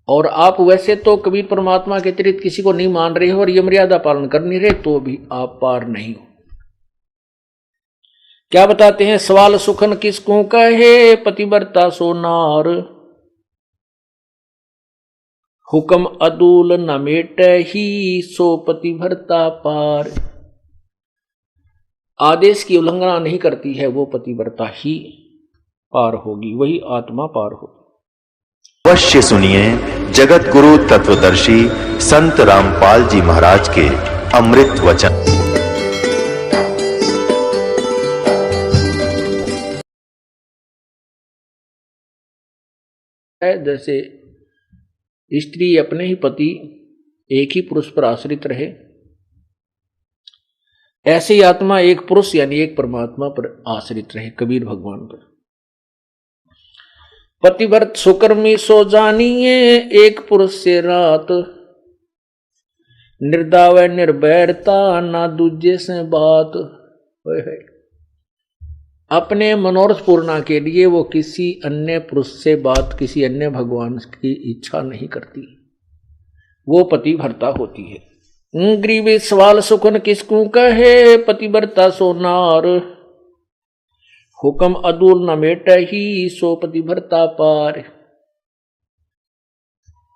और आप वैसे तो कबीर परमात्मा के अतिरिक्त किसी को नहीं मान रहे हो और ये मर्यादा पालन कर नहीं रहे, तो भी आप पार नहीं हो। क्या बताते हैं? सवाल सुखन किसको कहे, पतिव्रता सो नार, हुक्म अदूल न मेटे ही, सो पतिव्रता पार। आदेश की उल्लंघना नहीं करती है वो पतिव्रता ही पार होगी, वही आत्मा पार होगी। अवश्य सुनिए जगत गुरु तत्वदर्शी संत रामपाल जी महाराज के अमृत वचन। जैसे स्त्री अपने ही पति एक ही पुरुष पर आश्रित रहे, ऐसे ही आत्मा एक पुरुष यानी एक परमात्मा पर आश्रित रहे, कबीर भगवान पर। पतिव्रत सुकर्मी सो जानिए, एक पुरुष से रात, निर्दाव निर्भयता ना दूजे से बात। अपने मनोरथ पूर्णा के लिए वो किसी अन्य पुरुष से बात, किसी अन्य भगवान की इच्छा नहीं करती, वो पतिव्रता होती है। ग्रीवी सवाल सुखन किसको कहे, पतिव्रता सो नार, हुक्म अदूल न मेट ही, सो पतिव्रता पार।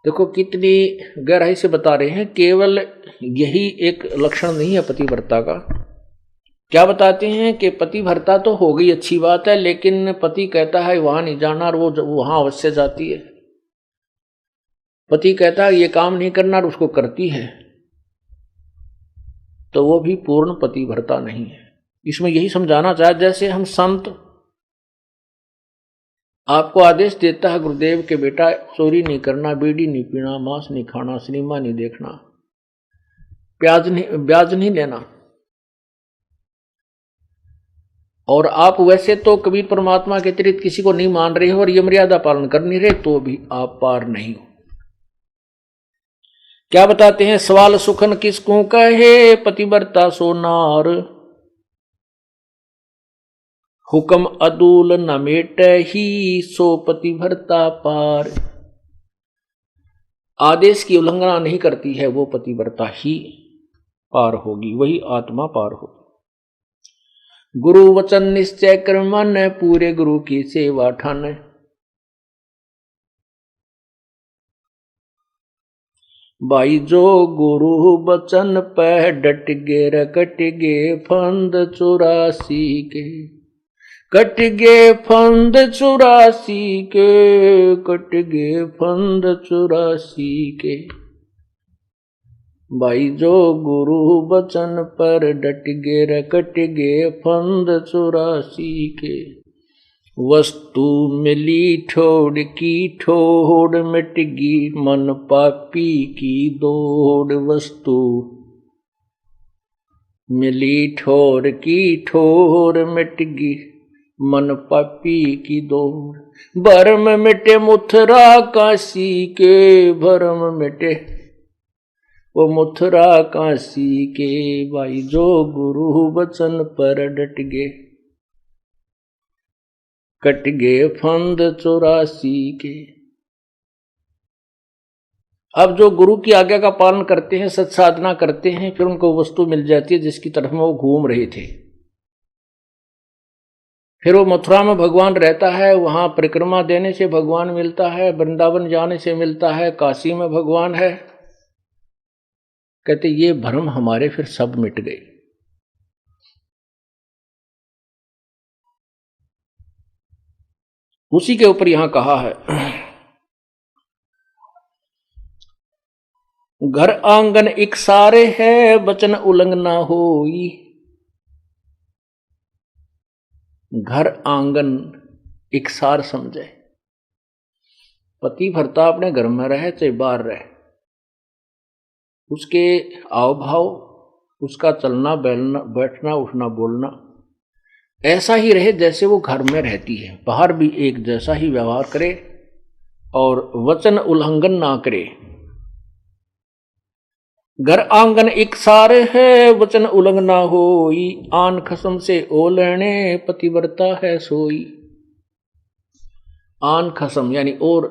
देखो कितनी गहराई से बता रहे हैं, केवल यही एक लक्षण नहीं है पतिव्रता का। क्या बताते हैं कि पतिव्रता तो हो गई, अच्छी बात है, लेकिन पति कहता है वहां नहीं जाना और वो वहां अवश्य जाती है। पति कहता है ये काम नहीं करना और उसको करती है, तो वो भी पूर्ण पतिव्रता नहीं है। इसमें यही समझाना चाहे, जैसे हम संत आपको आदेश देता है गुरुदेव के बेटा चोरी नहीं करना, बीड़ी नहीं पीना, मांस नहीं खाना, सिनेमा नहीं देखना, ब्याज नहीं लेना, और आप वैसे तो कबीर परमात्मा के अतिरिक्त किसी को नहीं मान रहे हो और ये मर्यादा पालन कर नहीं रहे, तो भी आप पार नहीं हो। क्या बताते हैं? सवाल सुखन किसको कहे, पतिव्रता सो नार, हुक्म अदूल न मेटे ही, सो पतिव्रता पार। आदेश की उल्लंघना नहीं करती है वो पतिव्रता ही पार होगी, वही आत्मा पार होगी। गुरु वचन निश्चय कर मन, पूरे गुरु की सेवा ठान। भाई जो गुरु वचन पे डट गे रकट गे फंद 84 के, कट गे फंद 84 के, कट गे फंद 84 के। भाई जो गुरु वचन पर डट गे रकट गे फंद 84 के। वस्तु मिली ठोड़ की ठोड़, मिट गी मन पापी की दौड़। वस्तु मिली ठोर की ठोर, मिट गी मन पापी की दौड़। भरम मिटे मुथरा काशी के, भरम मिटे वो मुथरा काशी के। भाई जो गुरु वचन पर डट गे, कट गे फंद 84 के। अब जो गुरु की आज्ञा का पालन करते हैं, सत्साधना करते हैं, फिर उनको वस्तु मिल जाती है जिसकी तरफ में वो घूम रहे थे। फिर वो मथुरा में भगवान रहता है, वहां परिक्रमा देने से भगवान मिलता है, वृंदावन जाने से मिलता है, काशी में भगवान है। कहते ये भ्रम हमारे फिर सब मिट गए। उसी के ऊपर यहां कहा है, घर आंगन एक सारे है, वचन उल्लंघना होई। घर आंगन एक सार समझे, पतिव्रता अपने घर में रहे चाहे बाहर रहे, उसके आव भाव, उसका चलना बैठना उठना बोलना ऐसा ही रहे जैसे वो घर में रहती है। बाहर भी एक जैसा ही व्यवहार करे और वचन उल्लंघन ना करे। घर आंगन एक सारे है, वचन उल्लंघना होई। आन खसम से ओलने, पतिव्रता है सोई। आन खसम यानी और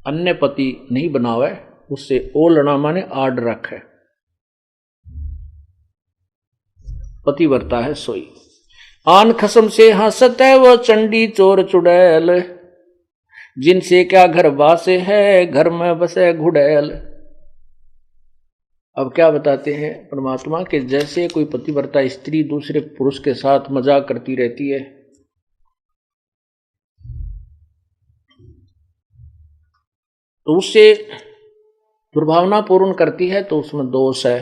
अन्य पति नहीं बनावे, उससे ओलना माने आड रखे, पतिव्रता है सोई। आन खसम से हंसत है वो चंडी चोर चुड़ैल, जिनसे क्या घर बासे है घर में बसे घुड़ैल। अब क्या बताते हैं परमात्मा के, जैसे कोई पतिव्रता स्त्री दूसरे पुरुष के साथ मजाक करती रहती है, तो उससे दुर्भावना पूर्ण करती है, तो उसमें दोष है।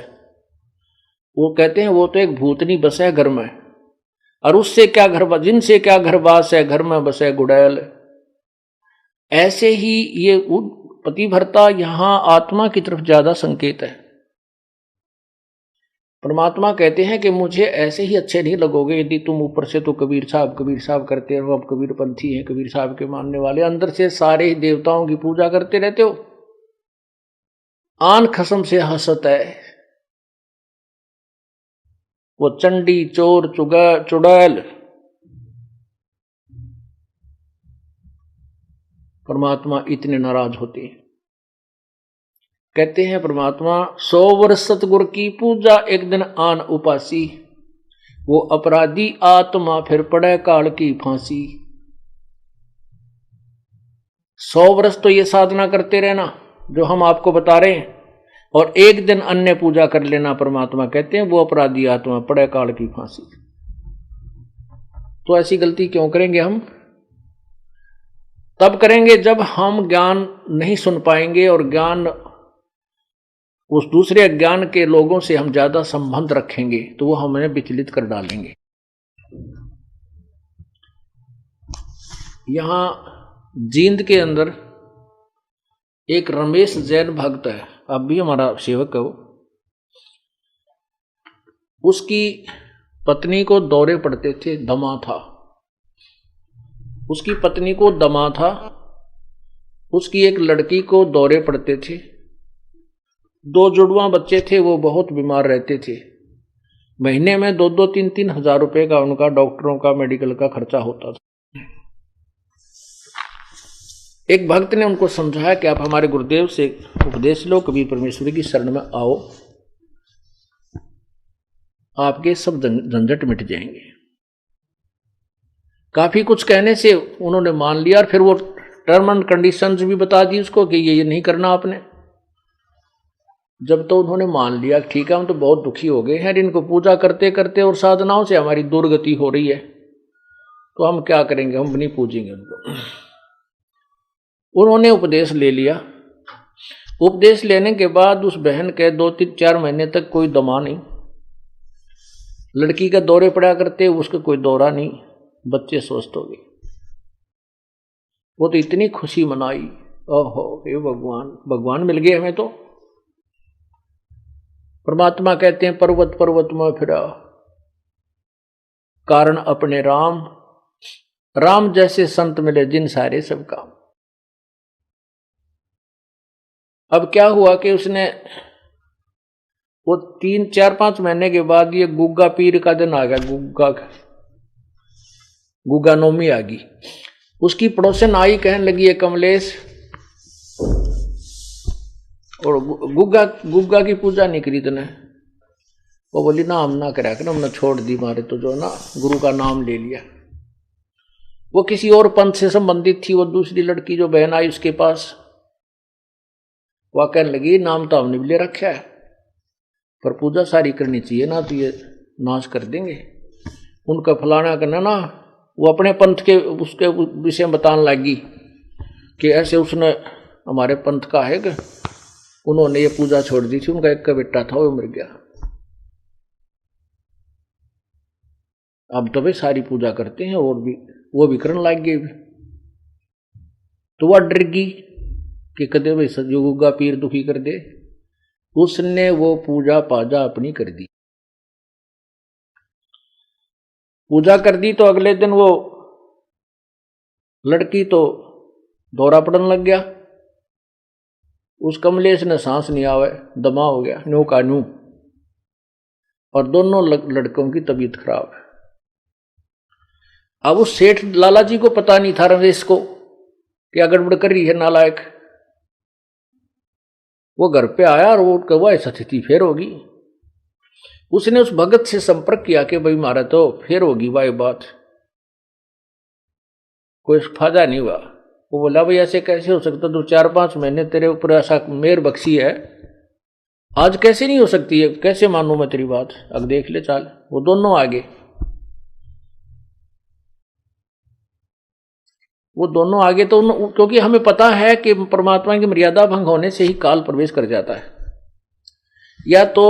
वो कहते हैं वो तो एक भूतनी बसे घर में, और उससे क्या घर, जिनसे क्या घर बास है घर में बसे गुड़ैल। ऐसे ही ये पतिव्रता यहां आत्मा की तरफ ज्यादा संकेत है। परमात्मा कहते हैं कि मुझे ऐसे ही अच्छे नहीं लगोगे यदि तुम ऊपर से तो कबीर साहब करते हो, अब कबीर पंथी हैं, कबीर साहब के मानने वाले, अंदर से सारे ही देवताओं की पूजा करते रहते हो। आन खसम से हंसत है वो चंडी चोर चुड़ैल। परमात्मा इतने नाराज होते हैं। कहते हैं परमात्मा 100 वर्ष सतगुरु की पूजा एक दिन आन उपासी, वो अपराधी आत्मा फिर पड़े काल की फांसी। 100 वर्ष तो ये साधना करते रहना जो हम आपको बता रहे हैं, और एक दिन अन्य पूजा कर लेना, परमात्मा कहते हैं वो अपराधी आत्मा पड़े काल की फांसी। तो ऐसी गलती क्यों करेंगे हम? तब करेंगे जब हम ज्ञान नहीं सुन पाएंगे, और ज्ञान उस दूसरे अज्ञान के लोगों से हम ज्यादा संबंध रखेंगे तो वो हमें विचलित कर डालेंगे। यहां जींद के अंदर एक रमेश जैन भक्त है, अब भी हमारा सेवक है वो। उसकी पत्नी को दौरे पड़ते थे, दमा था उसकी पत्नी को, दमा था उसकी। एक लड़की को दौरे पड़ते थे, 2 जुड़वा बच्चे थे, वो बहुत बीमार रहते थे। महीने में 2-2, 3-3 हजार रुपए का उनका डॉक्टरों का मेडिकल का खर्चा होता था। एक भक्त ने उनको समझाया कि आप हमारे गुरुदेव से उपदेश लो, कबीर परमेश्वरी की शरण में आओ, आपके सब झंझट मिट जाएंगे। काफी कुछ कहने से उन्होंने मान लिया, और फिर वो टर्म एंड कंडीशंस भी बता दी उसको कि ये नहीं करना आपने। जब तो उन्होंने मान लिया ठीक है हम तो बहुत दुखी हो गए हैं, इनको पूजा करते करते और साधनाओं से हमारी दुर्गति हो रही है, तो हम क्या करेंगे, हम नहीं पूजेंगे उनको। उन्होंने उपदेश ले लिया। उपदेश लेने के बाद उस बहन के 2-3-4 महीने तक कोई दमा नहीं, लड़की का दौरे पड़ा करते, उसका कोई दौरा नहीं, बच्चे स्वस्थ हो गए। वो तो इतनी खुशी मनाई, ओहो हे भगवान, भगवान मिल गए हमें। तो परमात्मा कहते हैं पर्वत पर्वत में फिरा, कारण अपने राम, राम जैसे संत मिले जिन सारे सब काम। अब क्या हुआ कि उसने वो 3-4-5 महीने के बाद ये गुग्गा पीर का दिन आ गया, गुग्गा नौमी आ गई। उसकी पड़ोसन आई, कहने लगी है कमलेश, और गुग्गा की पूजा नहीं करी तूने? वो बोली ना हम ना करा कर, हमने छोड़ दी, मारे तो जो ना गुरु का नाम ले लिया। वो किसी और पंथ से संबंधित थी, वो दूसरी लड़की जो बहन आई उसके पास, वह कहने लगी नाम तो हमने भी ले रखा है पर पूजा सारी करनी चाहिए ना, तो ये नाश कर देंगे, उनका फलाना करना ना। वो अपने पंथ के उसके विषय में बताने लगी कि ऐसे उसने हमारे पंथ का है कि उन्होंने ये पूजा छोड़ दी थी, उनका एक का बेटा था वो मर गया, अब तो भाई सारी पूजा करते हैं, और भी वो भी करने लग गए। तो वह डर गई कि कदे भाई सतयुगा पीर दुखी कर दे, उसने वो पूजा पाजा अपनी कर दी। पूजा कर दी तो अगले दिन वो लड़की तो दौरा पड़ने लग गया। उस कमलेश ने सांस नहीं आवे, दमा हो गया, न्यू का न्यू, और दोनों लड़कों की तबीयत खराब है। अब उस सेठ लाला जी को पता नहीं था रमेश को कि गड़बड़ कर रही है नालायक, वो घर पे आया और वो वह स्थिति फिर होगी। उसने उस भगत से संपर्क किया कि भाई मारा तो फिर होगी वह बात, कोई फायदा नहीं हुआ। वो बोला भाई ऐसे कैसे हो सकता, तो 4-5 महीने तेरे ऊपर ऐसा मेहर बख्शी है, आज कैसे नहीं हो सकती है, कैसे मानूं मैं तेरी बात, अब देख ले चाल। वो दोनों आगे, वो दोनों आगे तो क्योंकि हमें पता है कि परमात्मा की मर्यादा भंग होने से ही काल प्रवेश कर जाता है। या तो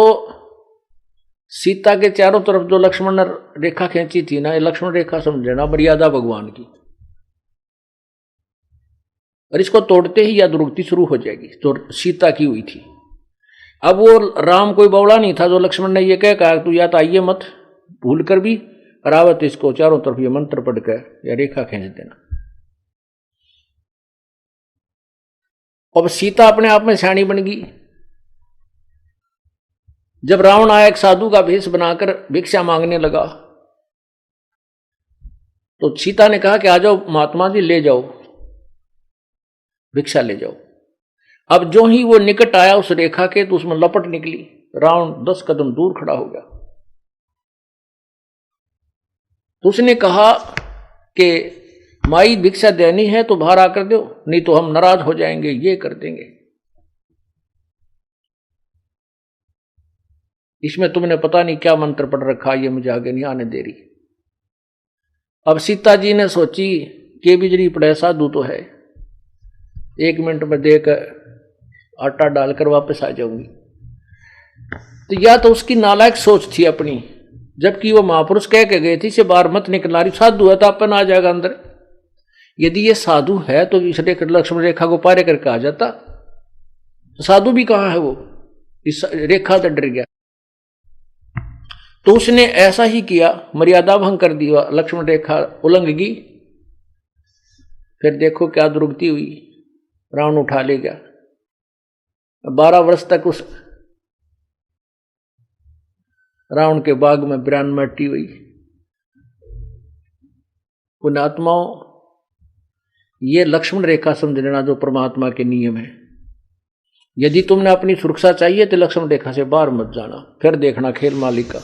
सीता के चारों तरफ जो लक्ष्मण ने रेखा खींची थी ना, ये लक्ष्मण रेखा समझ लेना मर्यादा भगवान की, और इसको तोड़ते ही या दुर्गति शुरू हो जाएगी जो सीता की हुई थी। अब वो राम कोई बौड़ा नहीं था जो लक्ष्मण ने ये कहा तू या तो आइए मत भूल कर भी, रावत इसको चारों तरफ ये मंत्र पढ़ कर या रेखा खींच देना। अब सीता अपने आप में सियाणी बन गई। जब रावण आया एक साधु का भेष बनाकर भिक्षा मांगने लगा, तो सीता ने कहा कि आ जाओ महात्मा जी, ले जाओ भिक्षा ले जाओ। अब जो ही वो निकट आया उस रेखा के, तो उसमें लपट निकली, रावण 10 कदम दूर खड़ा हो गया। तो उसने कहा कि माई भिक्षा देनी है तो बाहर आकर दो, नहीं तो हम नाराज हो जाएंगे, ये कर देंगे। इसमें तुमने पता नहीं क्या मंत्र पढ़ रखा, ये मुझे आगे नहीं आने दे रही। अब सीता जी ने सोची कि बिजली पड़े साधु तो है, 1 मिनट में देकर आटा डालकर वापस आ जाऊंगी। तो या तो उसकी नालायक सोच थी अपनी, जबकि वो महापुरुष कह के गए थे से बाहर मत निकलना रही, साधु है तो अपन आ जाएगा अंदर। यदि ये साधु है तो इस लक्ष्मण रेखा को पार करके आ जाता। तो साधु भी कहां है वो, इस रेखा से डर गया। तो उसने ऐसा ही किया, मर्यादा भंग कर दिया, लक्ष्मण रेखा उल्लंघ गई। फिर देखो क्या दुर्गति हुई, रावण उठा ले गया। 12 वर्ष तक उस रावण के बाग में बिरान मट्टी हुई। पुण्यात्माओं, ये लक्ष्मण रेखा समझ लेना जो परमात्मा के नियम है। यदि तुमने अपनी सुरक्षा चाहिए तो लक्ष्मण रेखा से बाहर मत जाना, फिर देखना खेल मालिक का।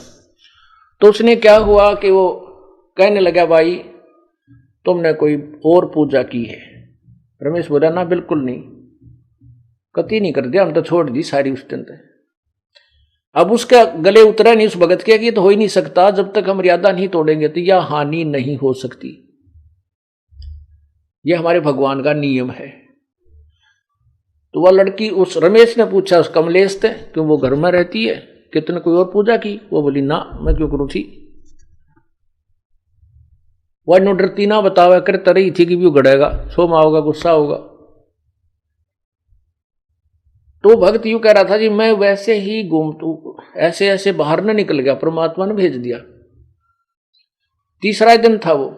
तो उसने क्या हुआ कि वो कहने लगा भाई तुमने कोई और पूजा की है। रमेश बोला ना बिल्कुल नहीं, कति नहीं कर दिया, हम तो छोड़ दी सारी उस दिन तक। अब उसका गले उतरा नहीं उस भगत के कि तो हो ही नहीं सकता, जब तक हम मर्यादा नहीं तोड़ेंगे तो यह हानि नहीं हो सकती, यह हमारे भगवान का नियम है। तो वह लड़की उस रमेश ने पूछा उस कमलेश से, क्यों वो घर में रहती है, कितने कोई और पूजा की? वो बोली ना, मैं क्यों करूं थी। वह नो डरती ना बतावा कर तरही थी कि भी गड़ेगा, सोमा होगा, गुस्सा होगा। तो भक्त यूं कह रहा था जी मैं वैसे ही घूमतू ऐसे ऐसे बाहर न निकल गया, परमात्मा ने भेज दिया। तीसरा दिन था वो,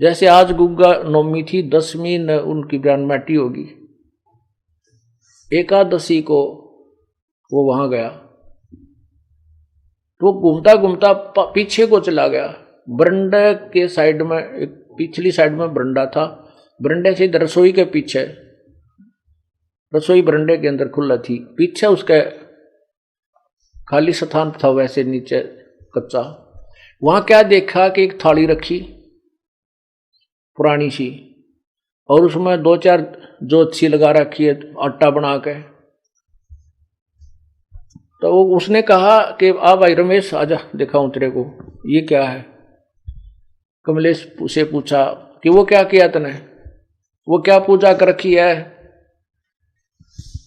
जैसे आज गुग्गा नवमी थी, 10वीं न उनकी ब्रह्मटी होगी, एकादशी को वो वहां गया। तो घूमता घूमता पीछे को चला गया, बरंडे के साइड में, एक पिछली साइड में बरंडा था, बरंडे से रसोई के पीछे, रसोई बरंडे के अंदर खुला थी, पीछे उसके खाली स्थान था वैसे नीचे कच्चा। वहां क्या देखा कि एक थाली रखी पुरानी सी, और उसमें 2-4 जोत सी लगा रखी है आटा बना के। तो उसने कहा कि आ भाई रमेश आजा दिखाऊं तेरे को, ये क्या है। कमलेश से पूछा कि वो क्या किया तने, वो क्या पूजा कर रखी है।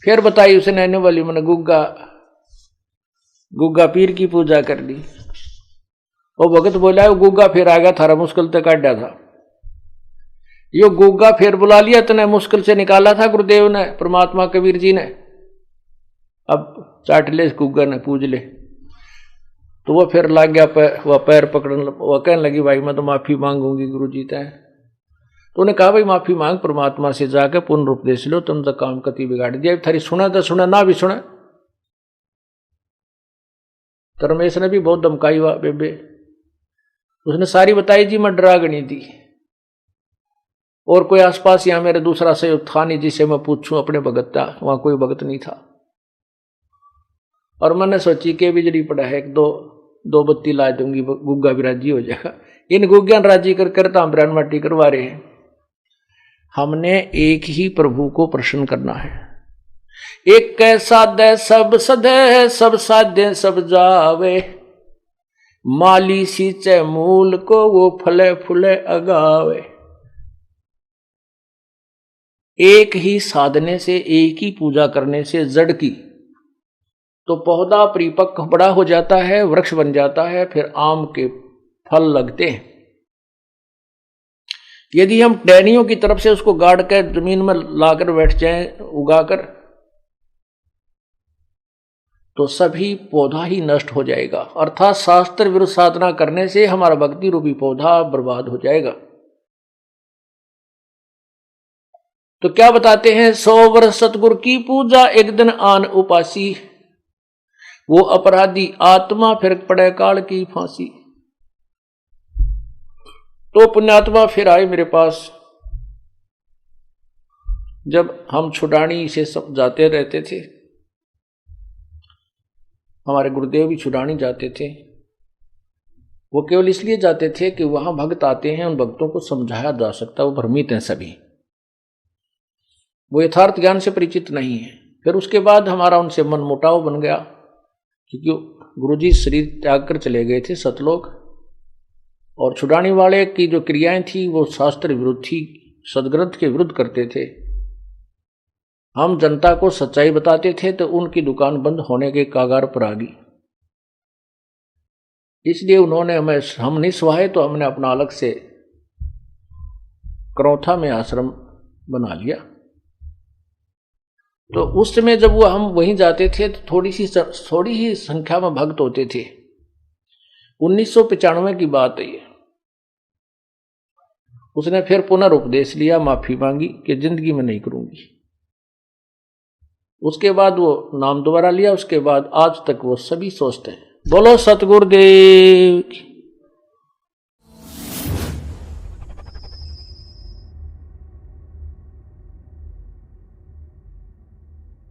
फिर बताई उसने, आने वाली मैंने गुग्गा पीर की पूजा कर ली। वो भगत बोला वो गुग्गा फिर आ गया, थारा मुश्किल तक काटा था। यो गुग्गा फिर बुला लिया तने, मुश्किल से निकाला था गुरुदेव ने, परमात्मा कबीर जी ने, अब चाट ले गुग्गा ने, पूज ले। तो वो फिर लग गया वह पैर पकड़ने, वह कहने लगी भाई मैं तो माफी मांगूंगी गुरु जी तय। तो उन्हें कहा भाई माफी मांग, परमात्मा से जाके पूर्ण उपदेश लो, तुम तो काम कति बिगाड़ दिया, थारी सुना तो सुना, ना भी सुना। तो रमेश ने भी बहुत धमकाई हुआ बेबे, उसने सारी बताई जी मैं डरागनी थी। और कोई आसपास यहाँ मेरे दूसरा सहयोग था नहीं जिसे मैं पूछूं अपने भगत का, वहां कोई भगत नहीं था। और मैंने सोची कि बिजली पड़ा है, एक दो बत्ती ला दूंगी, गुग्गा भी राजी हो जाएगा। इन गुग्गा राजी कर तांबरान माटी करवा रहे हैं। हमने एक ही प्रभु को प्रसन्न करना है। एक साधे सब सदे, सब साधे सब जावे, माली सींचे मूल को वो फले फूले अगावे। एक ही साधने से, एक ही पूजा करने से जड़ की तो पौधा परिपक्व बड़ा हो जाता है, वृक्ष बन जाता है, फिर आम के फल लगते हैं। यदि हम टहनियों की तरफ से उसको गाड़ कर जमीन में लाकर बैठ जाएं उगाकर, तो सभी पौधा ही नष्ट हो जाएगा। अर्थात शास्त्र विरुद्ध साधना करने से हमारा भक्ति रूपी पौधा बर्बाद हो जाएगा। तो क्या बताते हैं, 100 वर्ष सतगुरु की पूजा, एक दिन आन उपासी, वो अपराधी आत्मा फिर पड़े काल की फांसी। तो पुण्यात्मा फिर आए मेरे पास। जब हम छुड़ानी से सब जाते रहते थे, हमारे गुरुदेव भी छुड़ानी जाते थे। वो केवल इसलिए जाते थे कि वहां भक्त आते हैं, उन भक्तों को समझाया जा सकता, वो भ्रमित हैं सभी, वो यथार्थ ज्ञान से परिचित नहीं है। फिर उसके बाद हमारा उनसे मन मुटाव बन गया, क्योंकि गुरुजी शरीर त्याग कर चले गए थे सतलोक, और छुड़ाने वाले की जो क्रियाएं थी वो शास्त्र विरुद्ध थी, सदग्रंथ के विरुद्ध करते थे। हम जनता को सच्चाई बताते थे तो उनकी दुकान बंद होने के कागार पर आ गई। इसलिए उन्होंने हम नहीं सुहाए तो हमने अपना अलग से करौथा में आश्रम बना लिया। तो उस समय जब वो हम वहीं जाते थे तो थोड़ी ही संख्या में भक्त होते थे। 1995 की बात है ये। उसने फिर पुनर्उपदेश लिया, माफी मांगी कि जिंदगी में नहीं करूंगी। उसके बाद वो नाम दोबारा लिया, उसके बाद आज तक वो सभी सोचते हैं। बोलो सतगुरुदेव की।